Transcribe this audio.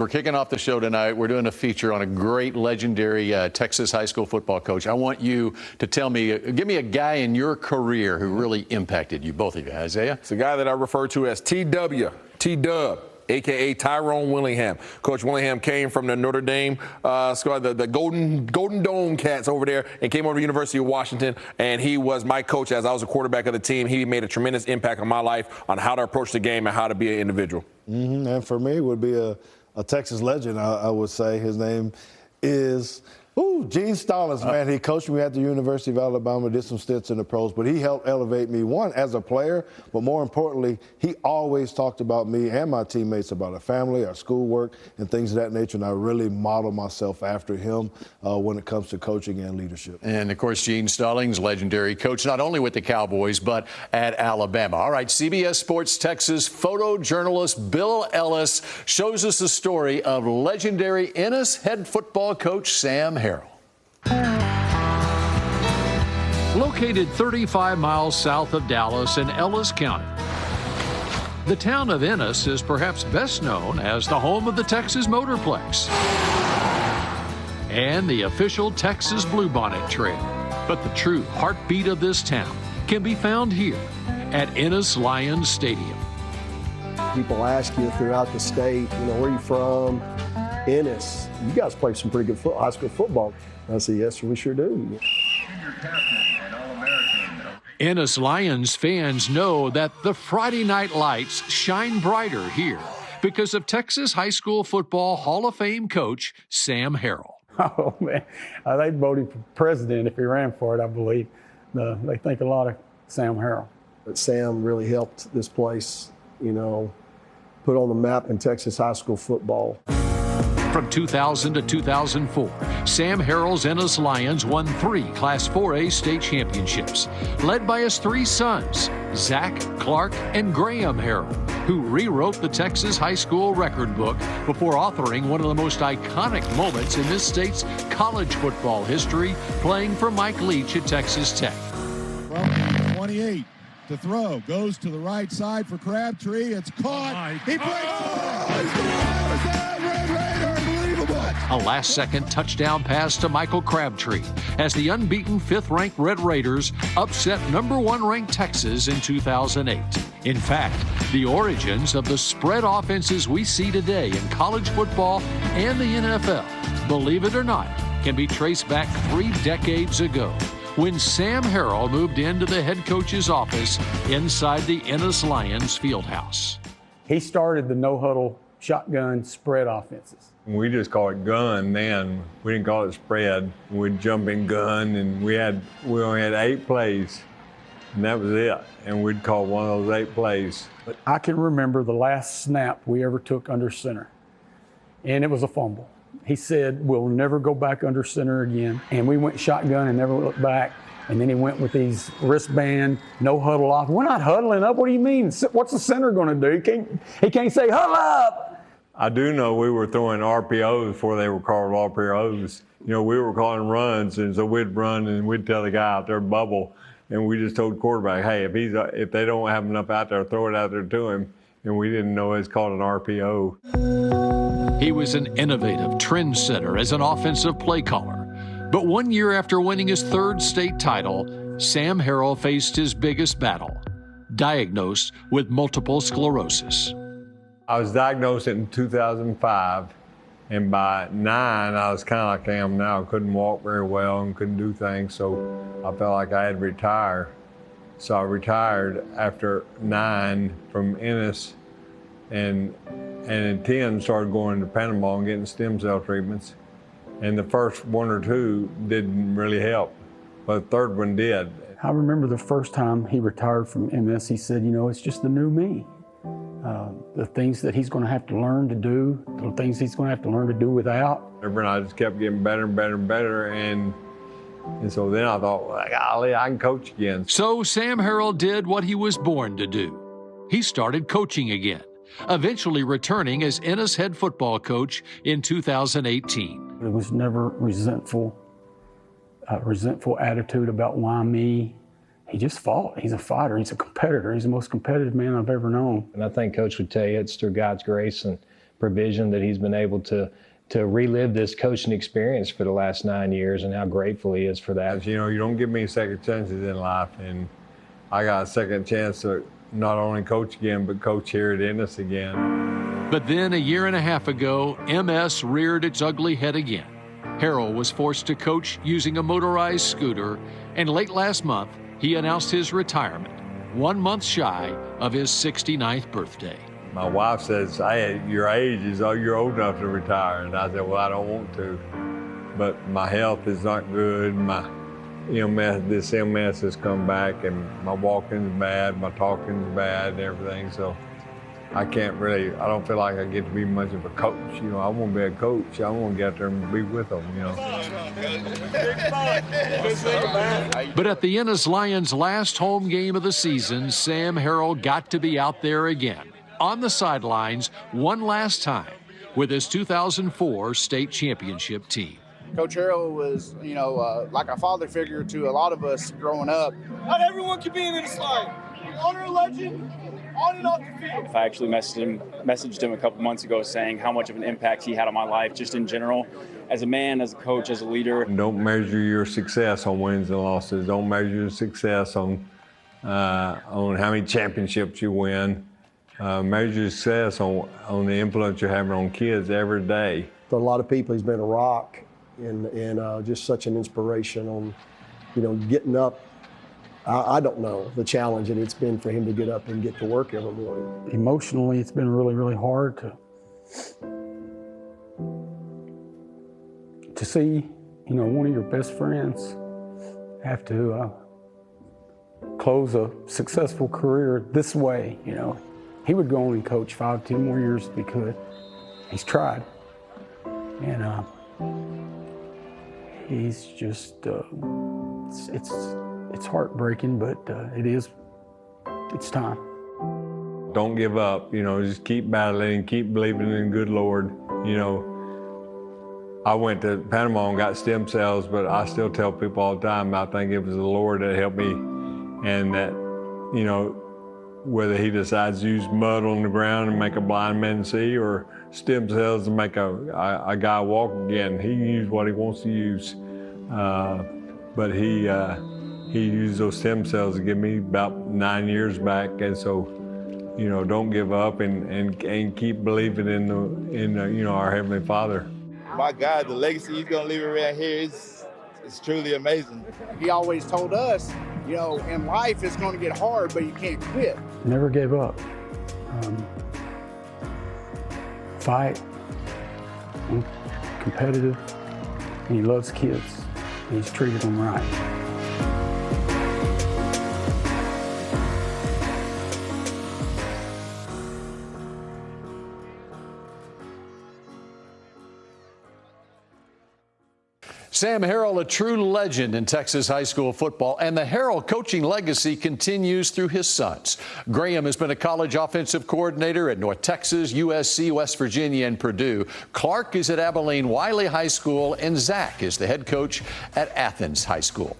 We're kicking off the show tonight. We're doing a feature on a great, legendary Texas high school football coach. I want you to tell me, give me a guy in your career who really impacted you, both of you. Isaiah? It's a guy that I refer to as T-Dub, a.k.a. Tyrone Willingham. Coach Willingham came from the Notre Dame squad, the Golden Dome Cats over there, and came over to the University of Washington, and he was my coach as I was a quarterback of the team. He made a tremendous impact on my life on how to approach the game and how to be an individual. And for me, it would be a Texas legend, I would say. His name is Gene Stallings, man. He coached me at the University of Alabama, did some stints in the pros, but he helped elevate me, one, as a player, but more importantly, he always talked about me and my teammates about our family, our schoolwork, and things of that nature, and I really model myself after him when it comes to coaching and leadership. And, of course, Gene Stallings, legendary coach, not only with the Cowboys, but at Alabama. All right, CBS Sports Texas photojournalist Bill Ellis shows us the story of legendary Ennis head football coach Sam Harrell. Located 35 miles south of Dallas in Ellis County, the town of Ennis is perhaps best known as the home of the Texas Motorplex and the official Texas Bluebonnet Trail. But the true heartbeat of this town can be found here at Ennis Lions Stadium. People ask you throughout the state, where are you from? Ennis. You guys play some pretty good high school football. I say, yes, sir, we sure do. Ennis Lions fans know that the Friday night lights shine brighter here because of Texas High School Football Hall of Fame coach Sam Harrell. Oh, man. They voted for president if he ran for it, I believe. They think a lot of Sam Harrell. But Sam really helped this place, put on the map in Texas high school football. From 2000 to 2004, Sam Harrell's Ennis Lions won 3 Class 4A state championships, led by his 3 sons, Zach, Clark, and Graham Harrell, who rewrote the Texas high school record book before authoring one of the most iconic moments in this state's college football history, playing for Mike Leach at Texas Tech. From 28 to throw, goes to the right side for Crabtree. It's caught. He breaks A last-second touchdown pass to Michael Crabtree as the unbeaten 5th-ranked Red Raiders upset #1 ranked Texas in 2008. In fact, the origins of the spread offenses we see today in college football and the NFL, believe it or not, can be traced back 3 decades ago when Sam Harrell moved into the head coach's office inside the Ennis Lions fieldhouse. He started the no-huddle shotgun spread offenses. We just call it gun then. We didn't call it spread. We'd jump in gun, and we only had 8 plays, and that was it. And we'd call one of those 8 plays. But I can remember the last snap we ever took under center, and it was a fumble. He said, "We'll never go back under center again." And we went shotgun and never looked back. And then he went with these wristband, no huddle off. We're not huddling up. What do you mean? What's the center going to do? He can't say huddle up. I do know we were throwing RPOs before they were called RPOs. We were calling runs, and so we'd run and we'd tell the guy out there bubble, and we just told the quarterback, hey, if they don't have enough out there, throw it out there to him. And we didn't know it's called an RPO. He was an innovative trendsetter as an offensive play caller. But 1 year after winning his 3rd state title, Sam Harrell faced his biggest battle, diagnosed with multiple sclerosis. I was diagnosed in 2005, and by 9, I was kind of like I am now. Couldn't walk very well and couldn't do things, so I felt like I had to retire. So I retired after 9 from Ennis, and in 10 started going to Panama and getting stem cell treatments. And the first 1 or 2 didn't really help, but the 3rd one did. I remember the first time he retired from MS, he said, it's just the new me. The things that he's going to have to learn to do, the things he's going to have to learn to do without. And I just kept getting better and better and better, and so then I thought, well, golly, I can coach again. So Sam Harrell did what he was born to do. He started coaching again, eventually returning as Ennis head football coach in 2018. It was never resentful attitude about why me. He just fought. He's a fighter. He's a competitor. He's the most competitive man I've ever known. And I think Coach would tell you it's through God's grace and provision that he's been able to relive this coaching experience for the last 9 years, and how grateful he is for that. You know, you don't give me second chances in life, and I got a second chance to not only coach again, but coach here at Ennis again. But then a year and a half ago, MS reared its ugly head again. Harrell was forced to coach using a motorized scooter, and late last month, he announced his retirement, 1 month shy of his 69th birthday. My wife says, "Hey, your age is, you're old enough to retire." And I said, "Well, I don't want to. But my health is not good. My this MS has come back, and my walking's bad, my talking's bad, and everything. So I don't feel like I get to be much of a coach. You know, I want to be a coach. I want to get out there and be with them, you know." But at the Ennis Lions' last home game of the season, Sam Harrell got to be out there again, on the sidelines one last time with his 2004 state championship team. Coach Harrell was, like a father figure to a lot of us growing up. Not everyone can be in Ennis Lions. Honor a legend on and off the field. I actually messaged him a couple months ago saying how much of an impact he had on my life, just in general, as a man, as a coach, as a leader. Don't measure your success on wins and losses. Don't measure your success on how many championships you win. Measure your success on the influence you're having on kids every day. For a lot of people, he's been a rock and just such an inspiration on, getting up. I don't know the challenge that it's been for him to get up and get to work every morning. Emotionally, it's been really, really hard to see, one of your best friends have to close a successful career this way, He would go on and coach 5, 10 more years if he could. He's tried. And he's just, it's heartbreaking, but it's time. Don't give up, just keep battling, keep believing in good Lord. I went to Panama and got stem cells, but I still tell people all the time, I think it was the Lord that helped me, and that, whether he decides to use mud on the ground and make a blind man see, or stem cells to make a guy walk again, he can use what he wants to use. But he used those stem cells to give me about 9 years back, and so, don't give up and keep believing in our Heavenly Father. My God, the legacy he's gonna leave around here is truly amazing. He always told us, in life it's going to get hard, but you can't quit. Never gave up. Fight, competitive, and he loves kids. And he's treated them right. Sam Harrell, a true legend in Texas high school football, and the Harrell coaching legacy continues through his sons. Graham has been a college offensive coordinator at North Texas, USC, West Virginia, and Purdue. Clark is at Abilene Wiley High School, and Zach is the head coach at Athens High School.